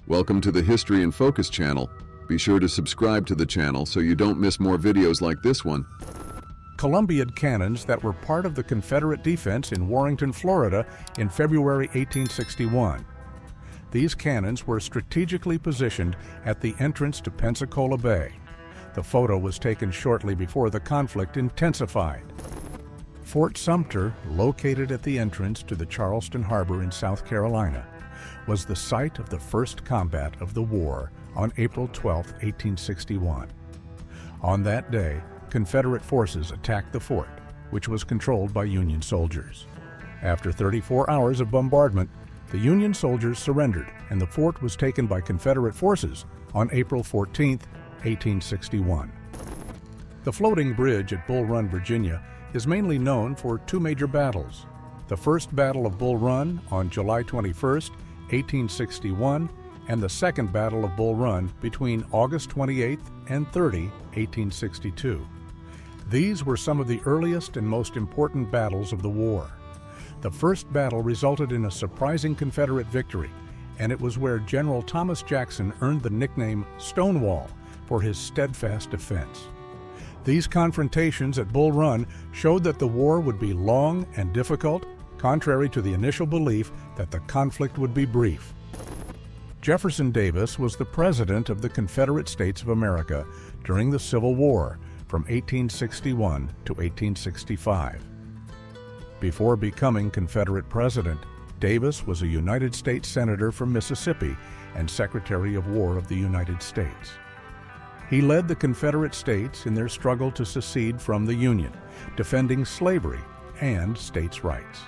Welcome to the History in Focus channel. Be sure to subscribe to the channel so you don't miss more videos like this one. Columbiad cannons that were part of the Confederate defense in Warrenton, Florida in February 1861. These cannons were strategically positioned at the entrance to Pensacola Bay. The photo was taken shortly before the conflict intensified. Fort Sumter, located at the entrance to the Charleston Harbor in South Carolina, was the site of the first combat of the war on April 12, 1861. On that day, Confederate forces attacked the fort, which was controlled by Union soldiers. After 34 hours of bombardment, the Union soldiers surrendered and the fort was taken by Confederate forces on April 14, 1861. The floating bridge at Bull Run, Virginia, is mainly known for two major battles. The First Battle of Bull Run on July 21, 1861, and the Second Battle of Bull Run between August 28 and 30, 1862. These were some of the earliest and most important battles of the war. The first battle resulted in a surprising Confederate victory, and it was where General Thomas Jackson earned the nickname Stonewall for his steadfast defense. These confrontations at Bull Run showed that the war would be long and difficult, contrary to the initial belief that the conflict would be brief. Jefferson Davis was the President of the Confederate States of America during the Civil War from 1861 to 1865. Before becoming Confederate President, Davis was a United States Senator from Mississippi and Secretary of War of the United States. He led the Confederate States in their struggle to secede from the Union, defending slavery and states' rights.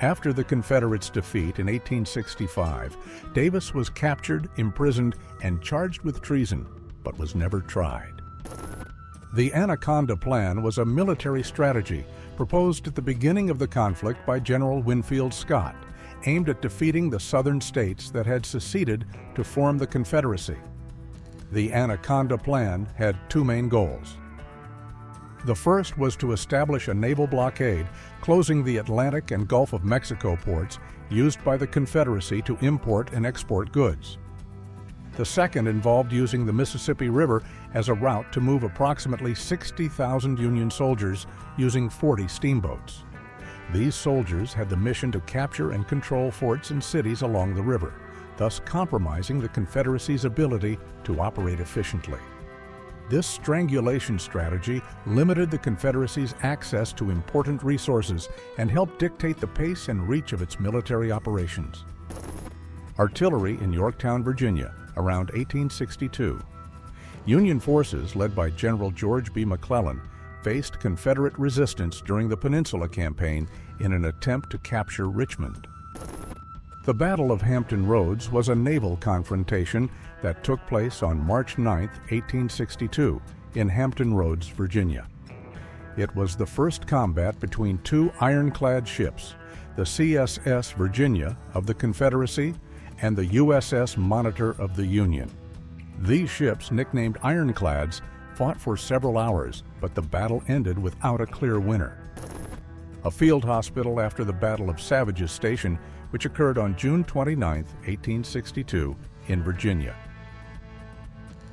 After the Confederates' defeat in 1865, Davis was captured, imprisoned, and charged with treason, but was never tried. The Anaconda Plan was a military strategy proposed at the beginning of the conflict by General Winfield Scott, aimed at defeating the southern states that had seceded to form the Confederacy. The Anaconda Plan had two main goals. The first was to establish a naval blockade, closing the Atlantic and Gulf of Mexico ports used by the Confederacy to import and export goods. The second involved using the Mississippi River as a route to move approximately 60,000 Union soldiers using 40 steamboats. These soldiers had the mission to capture and control forts and cities along the river, thus compromising the Confederacy's ability to operate efficiently. This strangulation strategy limited the Confederacy's access to important resources and helped dictate the pace and reach of its military operations. Artillery in Yorktown, Virginia, around 1862. Union forces, led by General George B. McClellan, faced Confederate resistance during the Peninsula Campaign in an attempt to capture Richmond. The Battle of Hampton Roads was a naval confrontation that took place on March 9, 1862, in Hampton Roads, Virginia. It was the first combat between two ironclad ships, the CSS Virginia of the Confederacy and the USS Monitor of the Union. These ships, nicknamed ironclads, fought for several hours, but the battle ended without a clear winner. A field hospital after the Battle of Savage's Station, which occurred on June 29, 1862, in Virginia.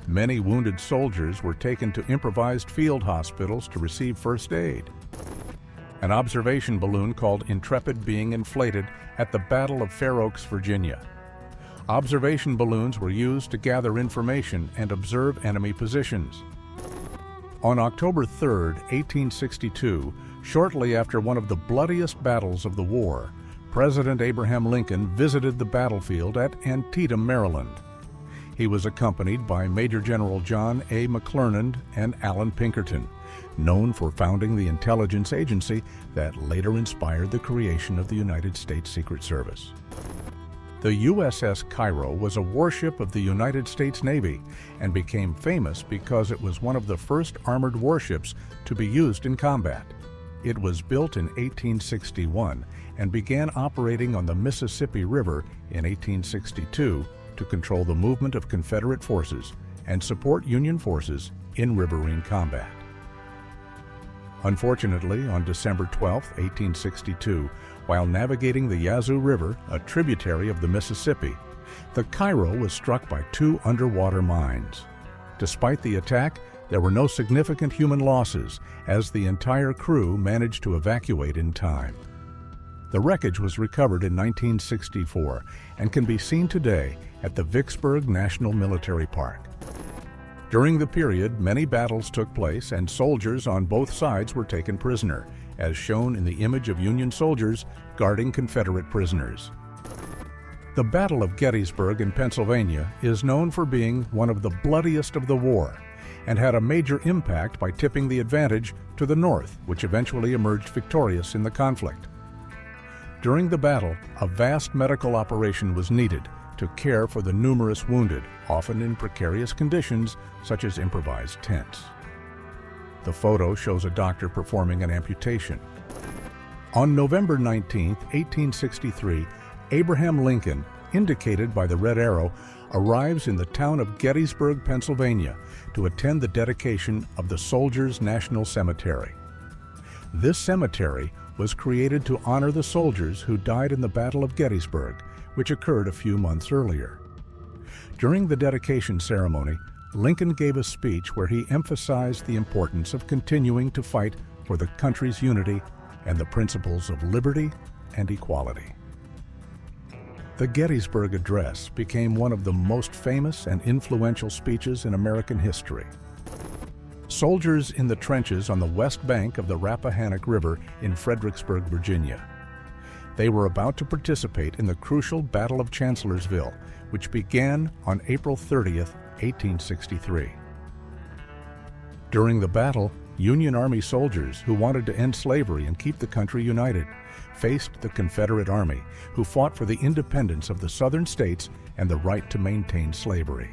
Many wounded soldiers were taken to improvised field hospitals to receive first aid. An observation balloon called Intrepid being inflated at the Battle of Fair Oaks, Virginia. Observation balloons were used to gather information and observe enemy positions. On October 3, 1862, shortly after one of the bloodiest battles of the war, President Abraham Lincoln visited the battlefield at Antietam, Maryland. He was accompanied by Major General John A. McClernand and Allan Pinkerton, known for founding the intelligence agency that later inspired the creation of the United States Secret Service. The USS Cairo was a warship of the United States Navy and became famous because it was one of the first armored warships to be used in combat. It was built in 1861 and began operating on the Mississippi River in 1862 to control the movement of Confederate forces and support Union forces in riverine combat. Unfortunately, on December 12, 1862, while navigating the Yazoo River, a tributary of the Mississippi, The Cairo was struck by 2 underwater mines. Despite the attack, there were no significant human losses, as the entire crew managed to evacuate in time. The wreckage was recovered in 1964 and can be seen today at the Vicksburg National Military Park. During the period, many battles took place and soldiers on both sides were taken prisoner, as shown in the image of Union soldiers guarding Confederate prisoners. The Battle of Gettysburg in Pennsylvania is known for being one of the bloodiest of the war and had a major impact by tipping the advantage to the North, which eventually emerged victorious in the conflict. During the battle, a vast medical operation was needed to care for the numerous wounded, often in precarious conditions such as improvised tents. The photo shows a doctor performing an amputation. On November 19, 1863, Abraham Lincoln, indicated by the red arrow, arrives in the town of Gettysburg, Pennsylvania, to attend the dedication of the Soldiers' National Cemetery. This cemetery was created to honor the soldiers who died in the Battle of Gettysburg, which occurred a few months earlier. During the dedication ceremony, Lincoln gave a speech where he emphasized the importance of continuing to fight for the country's unity and the principles of liberty and equality. The Gettysburg Address became one of the most famous and influential speeches in American history. Soldiers in the trenches on the west bank of the Rappahannock River in Fredericksburg, Virginia. They were about to participate in the crucial Battle of Chancellorsville, which began on April 30, 1863. During the battle, Union Army soldiers who wanted to end slavery and keep the country united faced the Confederate Army, who fought for the independence of the southern states and the right to maintain slavery.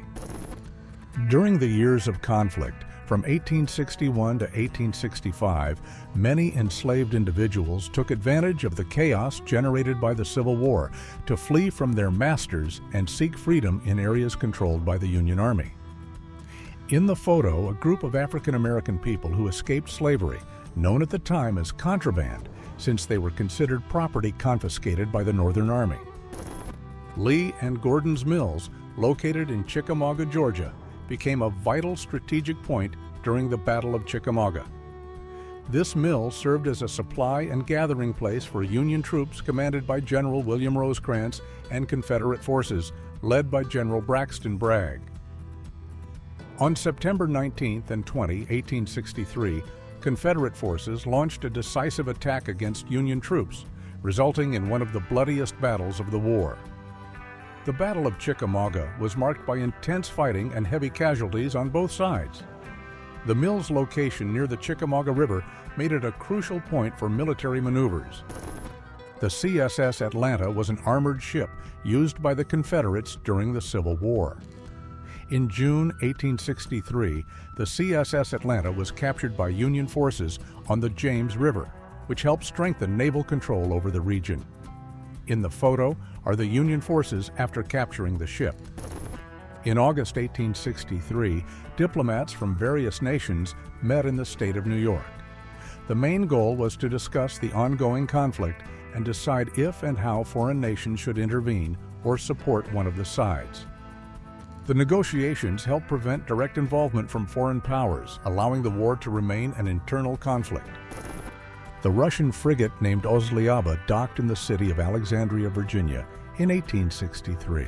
During the years of conflict, from 1861 to 1865, many enslaved individuals took advantage of the chaos generated by the Civil War to flee from their masters and seek freedom in areas controlled by the Union Army. In the photo, a group of African American people who escaped slavery, known at the time as contraband, since they were considered property confiscated by the Northern Army. Lee and Gordon's Mills, located in Chickamauga, Georgia, became a vital strategic point during the Battle of Chickamauga. This mill served as a supply and gathering place for Union troops commanded by General William Rosecrans and Confederate forces led by General Braxton Bragg. On September 19 and 20, 1863, Confederate forces launched a decisive attack against Union troops, resulting in one of the bloodiest battles of the war. The Battle of Chickamauga was marked by intense fighting and heavy casualties on both sides. The mill's location near the Chickamauga River made it a crucial point for military maneuvers. The CSS Atlanta was an armored ship used by the Confederates during the Civil War. In June 1863, the CSS Atlanta was captured by Union forces on the James River, which helped strengthen naval control over the region. In the photo are the Union forces after capturing the ship. In August 1863, diplomats from various nations met in the state of New York. The main goal was to discuss the ongoing conflict and decide if and how foreign nations should intervene or support one of the sides. The negotiations helped prevent direct involvement from foreign powers, allowing the war to remain an internal conflict. The Russian frigate named Ozliaba docked in the city of Alexandria, Virginia in 1863.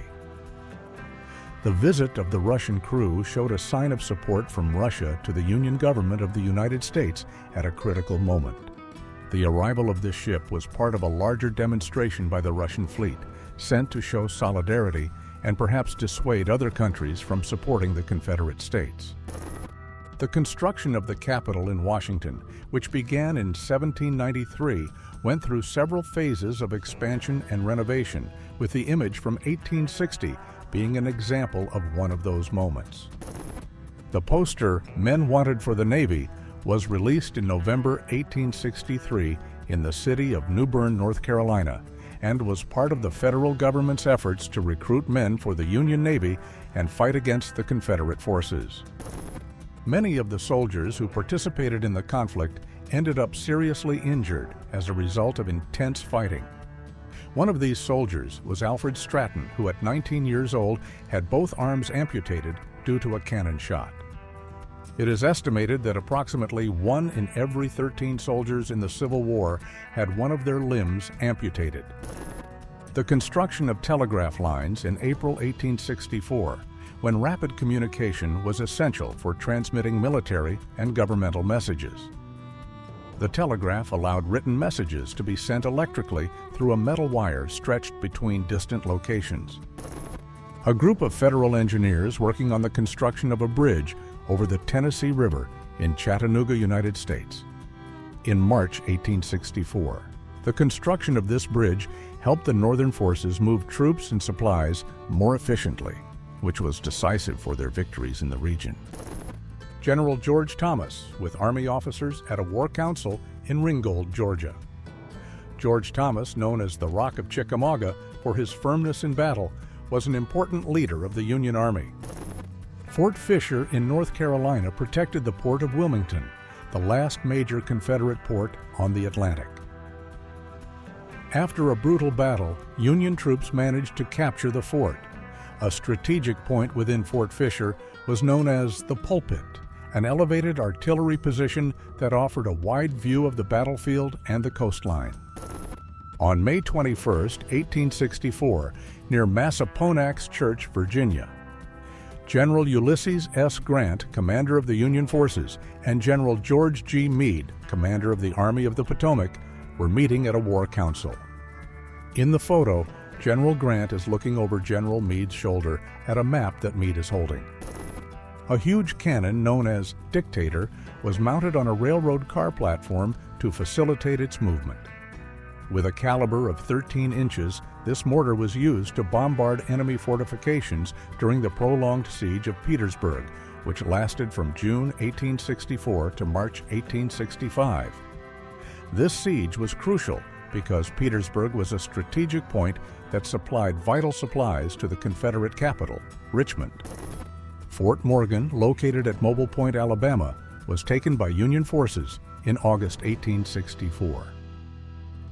The visit of the Russian crew showed a sign of support from Russia to the Union government of the United States at a critical moment. The arrival of this ship was part of a larger demonstration by the Russian fleet, sent to show solidarity and perhaps dissuade other countries from supporting the Confederate States. The construction of the Capitol in Washington, which began in 1793, went through several phases of expansion and renovation, with the image from 1860 being an example of one of those moments. The poster, "Men Wanted for the Navy," was released in November 1863 in the city of New Bern, North Carolina, and was part of the federal government's efforts to recruit men for the Union Navy and fight against the Confederate forces. Many of the soldiers who participated in the conflict ended up seriously injured as a result of intense fighting. One of these soldiers was Alfred Stratton, who at 19 years old had both arms amputated due to a cannon shot. It is estimated that approximately 1 in every 13 soldiers in the Civil War had one of their limbs amputated. The construction of telegraph lines in April 1864, when rapid communication was essential for transmitting military and governmental messages. The telegraph allowed written messages to be sent electrically through a metal wire stretched between distant locations. A group of federal engineers working on the construction of a bridge over the Tennessee River in Chattanooga, United States. In March 1864, the construction of this bridge helped the Northern forces move troops and supplies more efficiently, which was decisive for their victories in the region. General George Thomas, with Army officers at a war council in Ringgold, Georgia. George Thomas, known as the Rock of Chickamauga for his firmness in battle, was an important leader of the Union Army. Fort Fisher in North Carolina protected the port of Wilmington, the last major Confederate port on the Atlantic. After a brutal battle, Union troops managed to capture the fort. A strategic point within Fort Fisher was known as the Pulpit, an elevated artillery position that offered a wide view of the battlefield and the coastline. On May 21, 1864, near Appomattox Church, Virginia, General Ulysses S. Grant, commander of the Union forces, and General George G. Meade, commander of the Army of the Potomac, were meeting at a war council. In the photo, General Grant is looking over General Meade's shoulder at a map that Meade is holding. A huge cannon known as Dictator was mounted on a railroad car platform to facilitate its movement. With a caliber of 13 inches, this mortar was used to bombard enemy fortifications during the prolonged siege of Petersburg, which lasted from June 1864 to March 1865. This siege was crucial because Petersburg was a strategic point that supplied vital supplies to the Confederate capital, Richmond. Fort Morgan, located at Mobile Point, Alabama, was taken by Union forces in August 1864.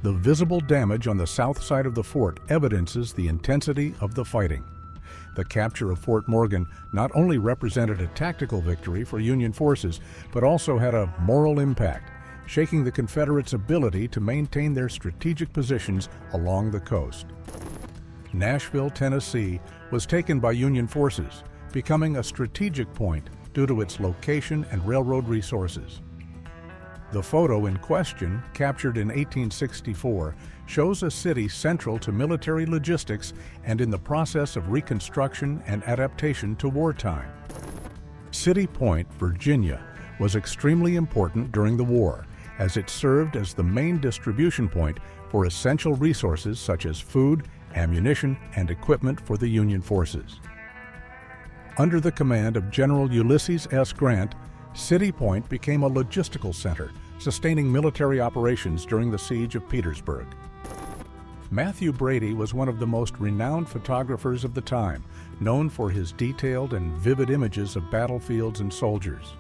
The visible damage on the south side of the fort evidences the intensity of the fighting. The capture of Fort Morgan not only represented a tactical victory for Union forces, but also had a moral impact, shaking the Confederates' ability to maintain their strategic positions along the coast. Nashville, Tennessee, was taken by Union forces, becoming a strategic point due to its location and railroad resources. The photo in question, captured in 1864, shows a city central to military logistics and in the process of reconstruction and adaptation to wartime. City Point, Virginia, was extremely important during the war, as it served as the main distribution point for essential resources such as food, ammunition, and equipment for the Union forces. Under the command of General Ulysses S. Grant, City Point became a logistical center, sustaining military operations during the siege of Petersburg. Matthew Brady was one of the most renowned photographers of the time, known for his detailed and vivid images of battlefields and soldiers.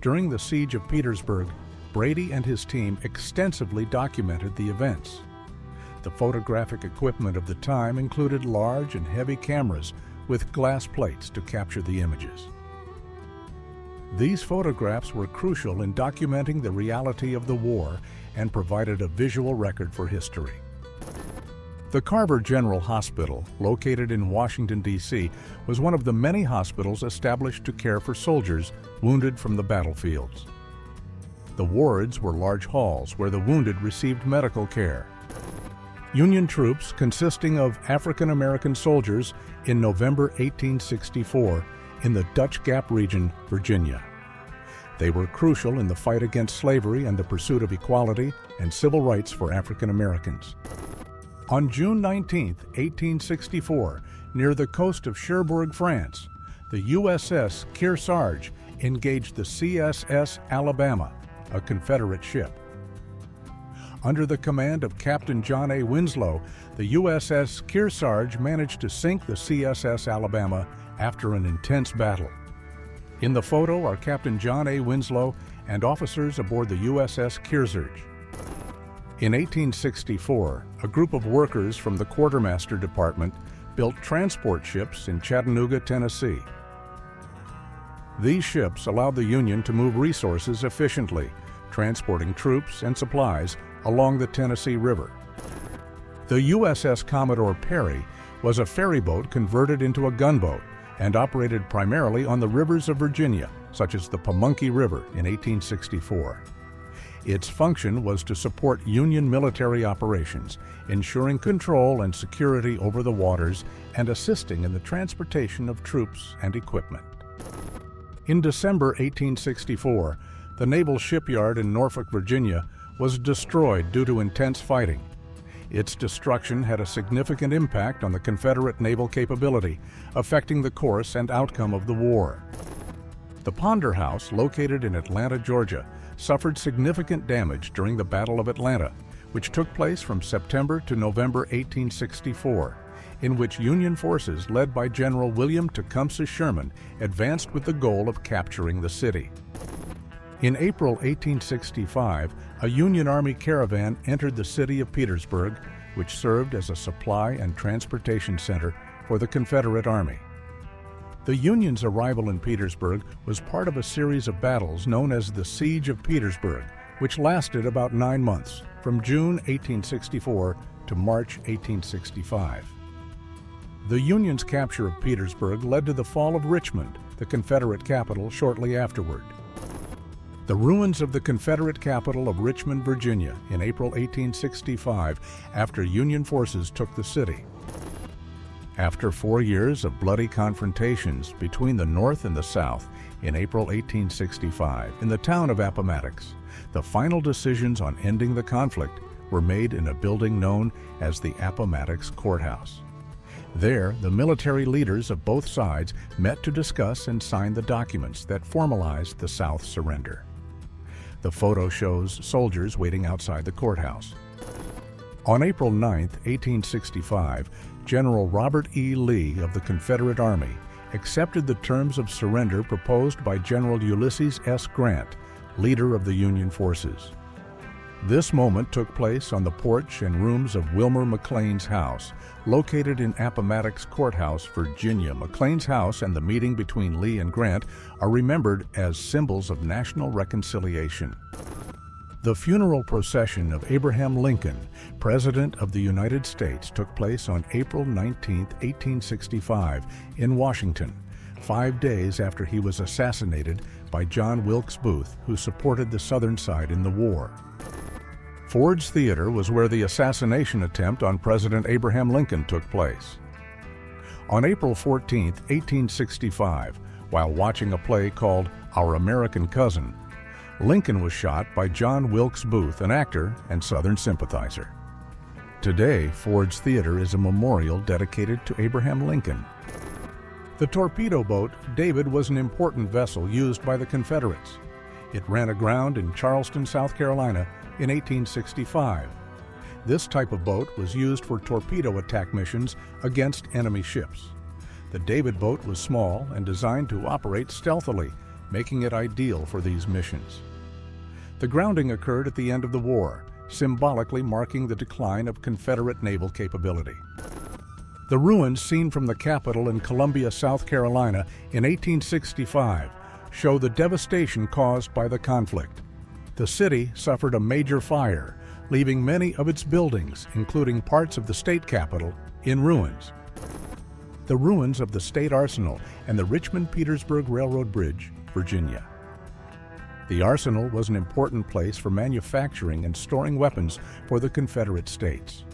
During the siege of Petersburg, Brady and his team extensively documented the events. The photographic equipment of the time included large and heavy cameras with glass plates to capture the images. These photographs were crucial in documenting the reality of the war and provided a visual record for history. The Carver General Hospital, located in Washington, D.C., was one of the many hospitals established to care for soldiers wounded from the battlefields. The wards were large halls where the wounded received medical care. Union troops, consisting of African American soldiers, in November 1864 in the Dutch Gap region, Virginia. They were crucial in the fight against slavery and the pursuit of equality and civil rights for African Americans. On June 19, 1864, near the coast of Cherbourg, France, the USS Kearsarge engaged the CSS Alabama, a Confederate ship. Under the command of Captain John A. Winslow, the USS Kearsarge managed to sink the CSS Alabama after an intense battle. In the photo are Captain John A. Winslow and officers aboard the USS Kearsarge. In 1864, a group of workers from the Quartermaster Department built transport ships in Chattanooga, Tennessee. These ships allowed the Union to move resources efficiently, transporting troops and supplies along the Tennessee River. The USS Commodore Perry was a ferry boat converted into a gunboat and operated primarily on the rivers of Virginia, such as the Pamunkey River in 1864. Its function was to support Union military operations, ensuring control and security over the waters and assisting in the transportation of troops and equipment. In December 1864, the naval shipyard in Norfolk, Virginia, was destroyed due to intense fighting. Its destruction had a significant impact on the Confederate naval capability, affecting the course and outcome of the war. The Ponder House, located in Atlanta, Georgia, suffered significant damage during the Battle of Atlanta, which took place from September to November 1864, in which Union forces led by General William Tecumseh Sherman advanced with the goal of capturing the city. In April 1865, a Union Army caravan entered the city of Petersburg, which served as a supply and transportation center for the Confederate Army. The Union's arrival in Petersburg was part of a series of battles known as the Siege of Petersburg, which lasted about 9 months, from June 1864 to March 1865. The Union's capture of Petersburg led to the fall of Richmond, the Confederate capital, shortly afterward. The ruins of the Confederate capital of Richmond, Virginia, in April 1865, after Union forces took the city. After 4 years of bloody confrontations between the North and the South in April 1865 in the town of Appomattox, the final decisions on ending the conflict were made in a building known as the Appomattox Courthouse. There, the military leaders of both sides met to discuss and sign the documents that formalized the South's surrender. The photo shows soldiers waiting outside the courthouse. On April 9, 1865, General Robert E. Lee of the Confederate Army accepted the terms of surrender proposed by General Ulysses S. Grant, leader of the Union forces. This moment took place on the porch and rooms of Wilmer McLean's house, located in Appomattox Courthouse, Virginia. McLean's house and the meeting between Lee and Grant are remembered as symbols of national reconciliation. The funeral procession of Abraham Lincoln, President of the United States, took place on April 19, 1865, in Washington, 5 days after he was assassinated by John Wilkes Booth, who supported the Southern side in the war. Ford's Theater was where the assassination attempt on President Abraham Lincoln took place. On April 14, 1865, while watching a play called Our American Cousin, Lincoln was shot by John Wilkes Booth, an actor and Southern sympathizer. Today, Ford's Theater is a memorial dedicated to Abraham Lincoln. The torpedo boat David was an important vessel used by the Confederates. It ran aground in Charleston, South Carolina in 1865. This type of boat was used for torpedo attack missions against enemy ships. The David boat was small and designed to operate stealthily, making it ideal for these missions. The grounding occurred at the end of the war, symbolically marking the decline of Confederate naval capability. The ruins seen from the Capitol in Columbia, South Carolina in 1865 show the devastation caused by the conflict. The city suffered a major fire, leaving many of its buildings, including parts of the state capitol, in ruins. The ruins of the state arsenal and the Richmond-Petersburg Railroad Bridge, Virginia. The arsenal was an important place for manufacturing and storing weapons for the Confederate States.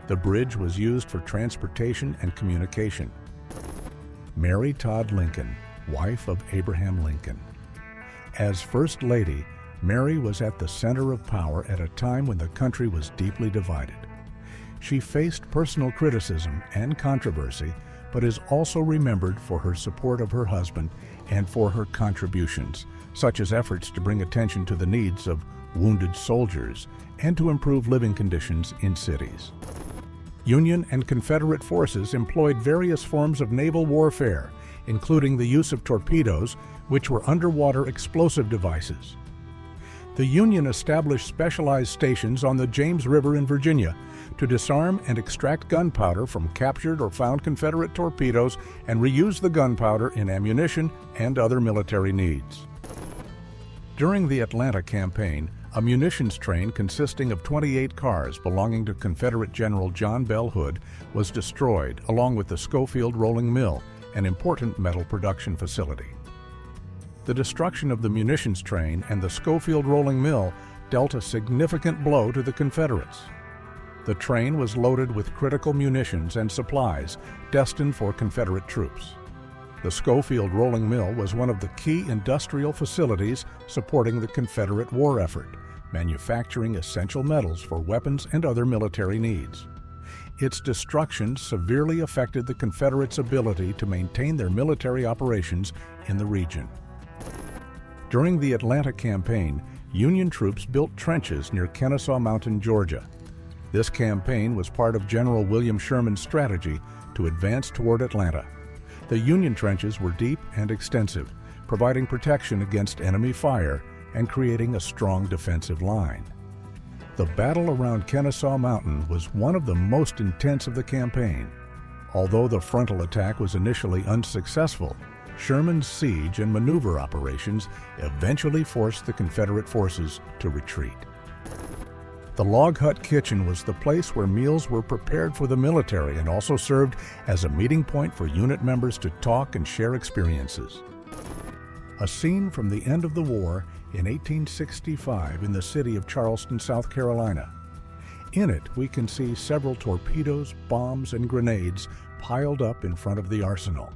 The bridge was used for transportation and communication. Mary Todd Lincoln, wife of Abraham Lincoln. As First Lady, Mary was at the center of power at a time when the country was deeply divided. She faced personal criticism and controversy, but is also remembered for her support of her husband and for her contributions, such as efforts to bring attention to the needs of wounded soldiers and to improve living conditions in cities. Union and Confederate forces employed various forms of naval warfare, including the use of torpedoes, which were underwater explosive devices. The Union established specialized stations on the James River in Virginia to disarm and extract gunpowder from captured or found Confederate torpedoes and reuse the gunpowder in ammunition and other military needs. During the Atlanta campaign, a munitions train consisting of 28 cars belonging to Confederate General John Bell Hood was destroyed, along with the Schofield Rolling Mill, an important metal production facility. The destruction of the munitions train and the Schofield Rolling Mill dealt a significant blow to the Confederates. The train was loaded with critical munitions and supplies destined for Confederate troops. The Schofield Rolling Mill was one of the key industrial facilities supporting the Confederate war effort, manufacturing essential metals for weapons and other military needs. Its destruction severely affected the Confederates' ability to maintain their military operations in the region. During the Atlanta campaign, Union troops built trenches near Kennesaw Mountain, Georgia. This campaign was part of General William Sherman's strategy to advance toward Atlanta. The Union trenches were deep and extensive, providing protection against enemy fire and creating a strong defensive line. The battle around Kennesaw Mountain was one of the most intense of the campaign. Although the frontal attack was initially unsuccessful, Sherman's siege and maneuver operations eventually forced the Confederate forces to retreat. The log hut kitchen was the place where meals were prepared for the military and also served as a meeting point for unit members to talk and share experiences. A scene from the end of the war in 1865 in the city of Charleston, South Carolina. In it, we can see several torpedoes, bombs, and grenades piled up in front of the arsenal.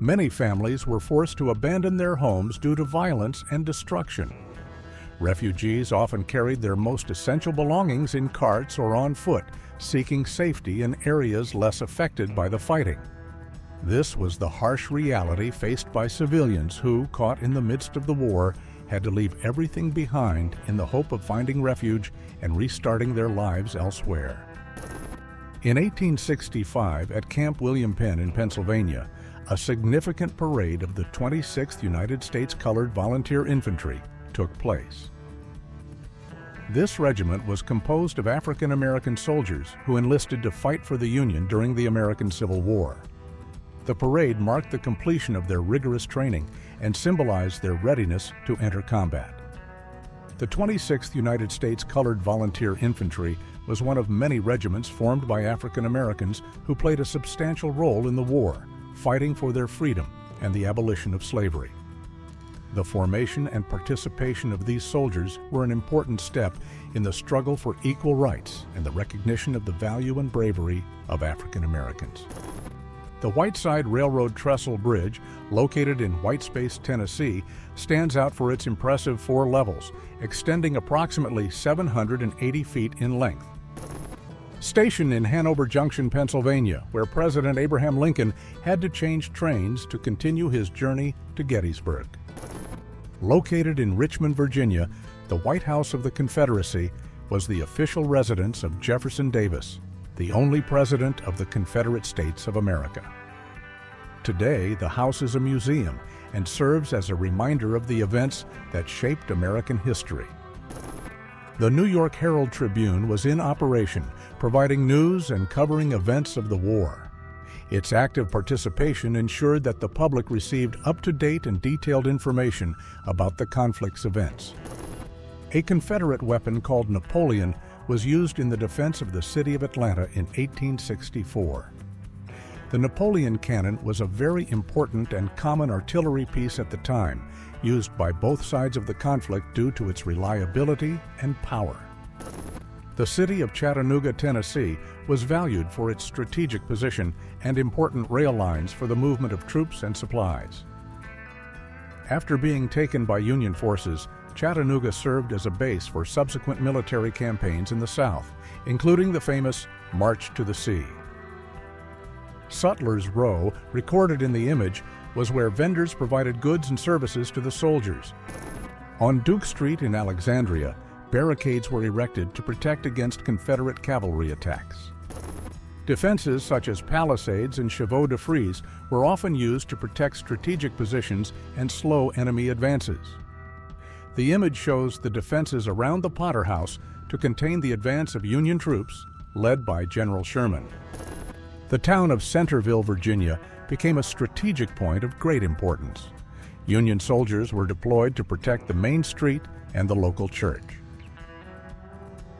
Many families were forced to abandon their homes due to violence and destruction. Refugees often carried their most essential belongings in carts or on foot, seeking safety in areas less affected by the fighting. This was the harsh reality faced by civilians who, caught in the midst of the war, had to leave everything behind in the hope of finding refuge and restarting their lives elsewhere. In 1865, at Camp William Penn in Pennsylvania, a significant parade of the 26th United States Colored Volunteer Infantry took place. This regiment was composed of African American soldiers who enlisted to fight for the Union during the American Civil War. The parade marked the completion of their rigorous training and symbolized their readiness to enter combat. The 26th United States Colored Volunteer Infantry was one of many regiments formed by African Americans who played a substantial role in the war, fighting for their freedom and the abolition of slavery. The formation and participation of these soldiers were an important step in the struggle for equal rights and the recognition of the value and bravery of African Americans. The Whiteside Railroad Trestle Bridge, located in Whitespace, Tennessee, stands out for its impressive 4 levels, extending approximately 780 feet in length. Stationed in Hanover Junction, Pennsylvania, where President Abraham Lincoln had to change trains to continue his journey to Gettysburg. Located in Richmond, Virginia, the White House of the Confederacy was the official residence of Jefferson Davis, the only president of the Confederate States of America. Today, the house is a museum and serves as a reminder of the events that shaped American history. The New York Herald Tribune was in operation, providing news and covering events of the war. Its active participation ensured that the public received up-to-date and detailed information about the conflict's events. A Confederate weapon called Napoleon was used in the defense of the city of Atlanta in 1864. The Napoleon cannon was a very important and common artillery piece at the time, used by both sides of the conflict due to its reliability and power. The city of Chattanooga, Tennessee, was valued for its strategic position and important rail lines for the movement of troops and supplies. After being taken by Union forces, Chattanooga served as a base for subsequent military campaigns in the South, including the famous March to the Sea. Sutler's Row, recorded in the image, was where vendors provided goods and services to the soldiers. On Duke Street in Alexandria, barricades were erected to protect against Confederate cavalry attacks. Defenses such as palisades and chevaux de frise were often used to protect strategic positions and slow enemy advances. The image shows the defenses around the Potter House to contain the advance of Union troops, led by General Sherman. The town of Centerville, Virginia, became a strategic point of great importance. Union soldiers were deployed to protect the main street and the local church.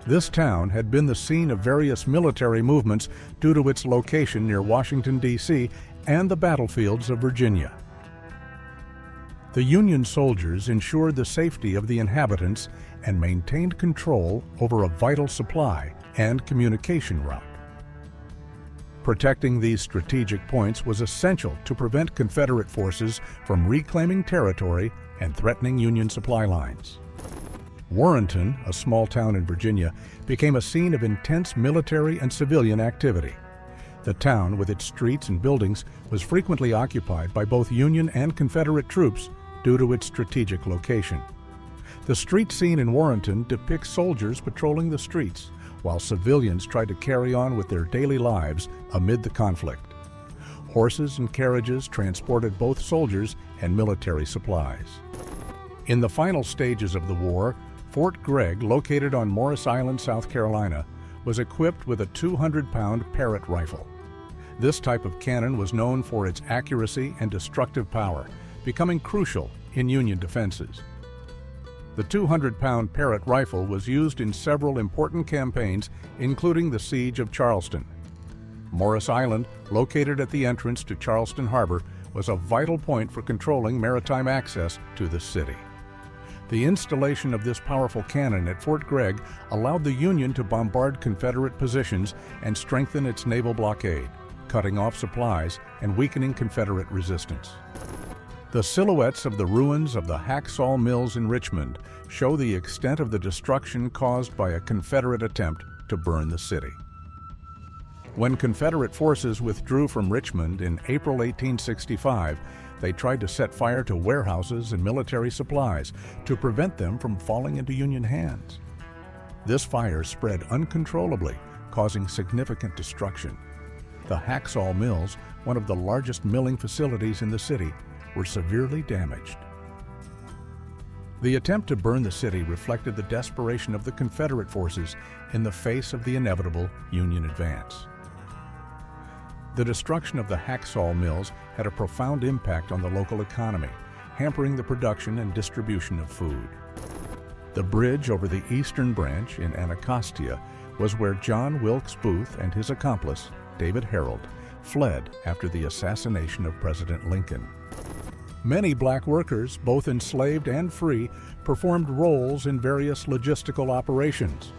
This town had been the scene of various military movements due to its location near Washington, D.C. and the battlefields of Virginia. The Union soldiers ensured the safety of the inhabitants and maintained control over a vital supply and communication route. Protecting these strategic points was essential to prevent Confederate forces from reclaiming territory and threatening Union supply lines. Warrenton, a small town in Virginia, became a scene of intense military and civilian activity. The town, with its streets and buildings, was frequently occupied by both Union and Confederate troops due to its strategic location. The street scene in Warrenton depicts soldiers patrolling the streets, while civilians tried to carry on with their daily lives amid the conflict. Horses and carriages transported both soldiers and military supplies. In the final stages of the war, Fort Gregg, located on Morris Island, South Carolina, was equipped with a 200-pound Parrott rifle. This type of cannon was known for its accuracy and destructive power, becoming crucial in Union defenses. The 200-pound Parrott rifle was used in several important campaigns, including the Siege of Charleston. Morris Island, located at the entrance to Charleston Harbor, was a vital point for controlling maritime access to the city. The installation of this powerful cannon at Fort Gregg allowed the Union to bombard Confederate positions and strengthen its naval blockade, cutting off supplies and weakening Confederate resistance. The silhouettes of the ruins of the Hacksaw Mills in Richmond show the extent of the destruction caused by a Confederate attempt to burn the city. When Confederate forces withdrew from Richmond in April 1865, they tried to set fire to warehouses and military supplies to prevent them from falling into Union hands. This fire spread uncontrollably, causing significant destruction. The Hacksaw Mills, one of the largest milling facilities in the city, were severely damaged. The attempt to burn the city reflected the desperation of the Confederate forces in the face of the inevitable Union advance. The destruction of the Hacksaw Mills had a profound impact on the local economy, hampering the production and distribution of food. The bridge over the Eastern Branch in Anacostia was where John Wilkes Booth and his accomplice, David Herold, fled after the assassination of President Lincoln. Many black workers, both enslaved and free, performed roles in various logistical operations.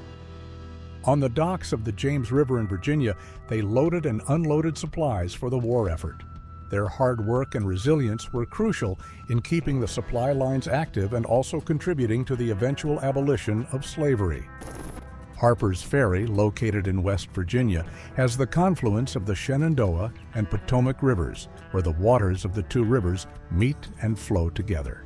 On the docks of the James River in Virginia, they loaded and unloaded supplies for the war effort. Their hard work and resilience were crucial in keeping the supply lines active and also contributing to the eventual abolition of slavery. Harper's Ferry, located in West Virginia, has the confluence of the Shenandoah and Potomac rivers, where the waters of the two rivers meet and flow together.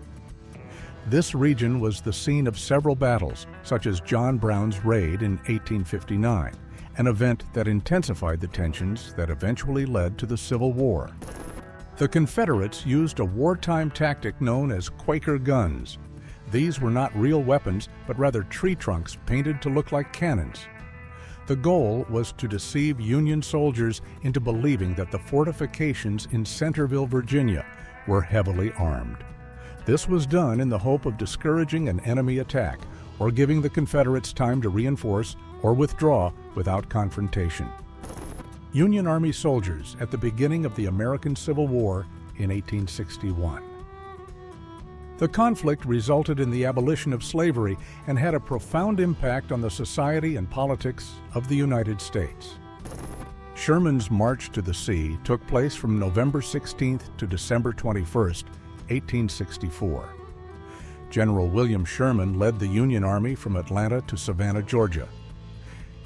This region was the scene of several battles, such as John Brown's Raid in 1859, an event that intensified the tensions that eventually led to the Civil War. The Confederates used a wartime tactic known as Quaker guns. These were not real weapons, but rather tree trunks painted to look like cannons. The goal was to deceive Union soldiers into believing that the fortifications in Centerville, Virginia, were heavily armed. This was done in the hope of discouraging an enemy attack or giving the Confederates time to reinforce or withdraw without confrontation. Union Army soldiers at the beginning of the American Civil War in 1861. The conflict resulted in the abolition of slavery and had a profound impact on the society and politics of the United States. Sherman's march to the sea took place from November 16th to December 21st, 1864. General William Sherman led the Union Army from Atlanta to Savannah, Georgia.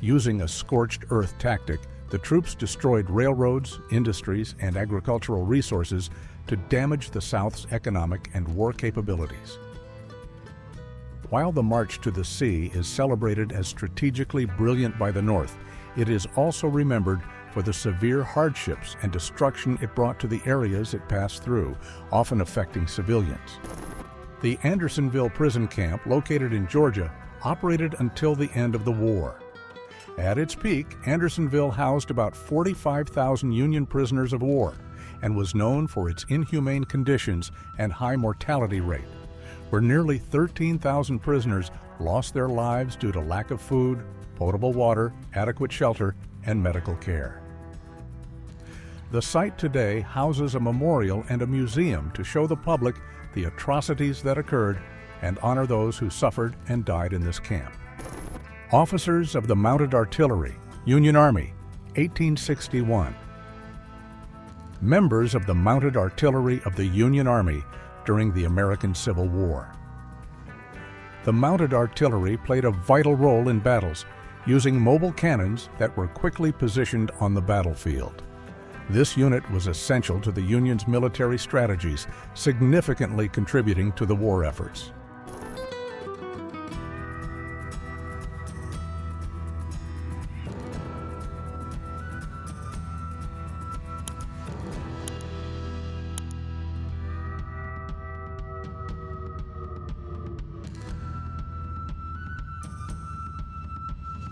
Using a scorched earth tactic, the troops destroyed railroads, industries, and agricultural resources to damage the South's economic and war capabilities. While the march to the sea is celebrated as strategically brilliant by the North, it is also remembered for the severe hardships and destruction it brought to the areas it passed through, often affecting civilians. The Andersonville prison camp, located in Georgia, operated until the end of the war. At its peak, Andersonville housed about 45,000 Union prisoners of war and was known for its inhumane conditions and high mortality rate, where nearly 13,000 prisoners lost their lives due to lack of food, potable water, adequate shelter, and medical care. The site today houses a memorial and a museum to show the public the atrocities that occurred and honor those who suffered and died in this camp. Officers of the Mounted Artillery, Union Army, 1861. Members of the Mounted Artillery of the Union Army during the American Civil War. The Mounted Artillery played a vital role in battles, using mobile cannons that were quickly positioned on the battlefield. This unit was essential to the Union's military strategies, significantly contributing to the war efforts.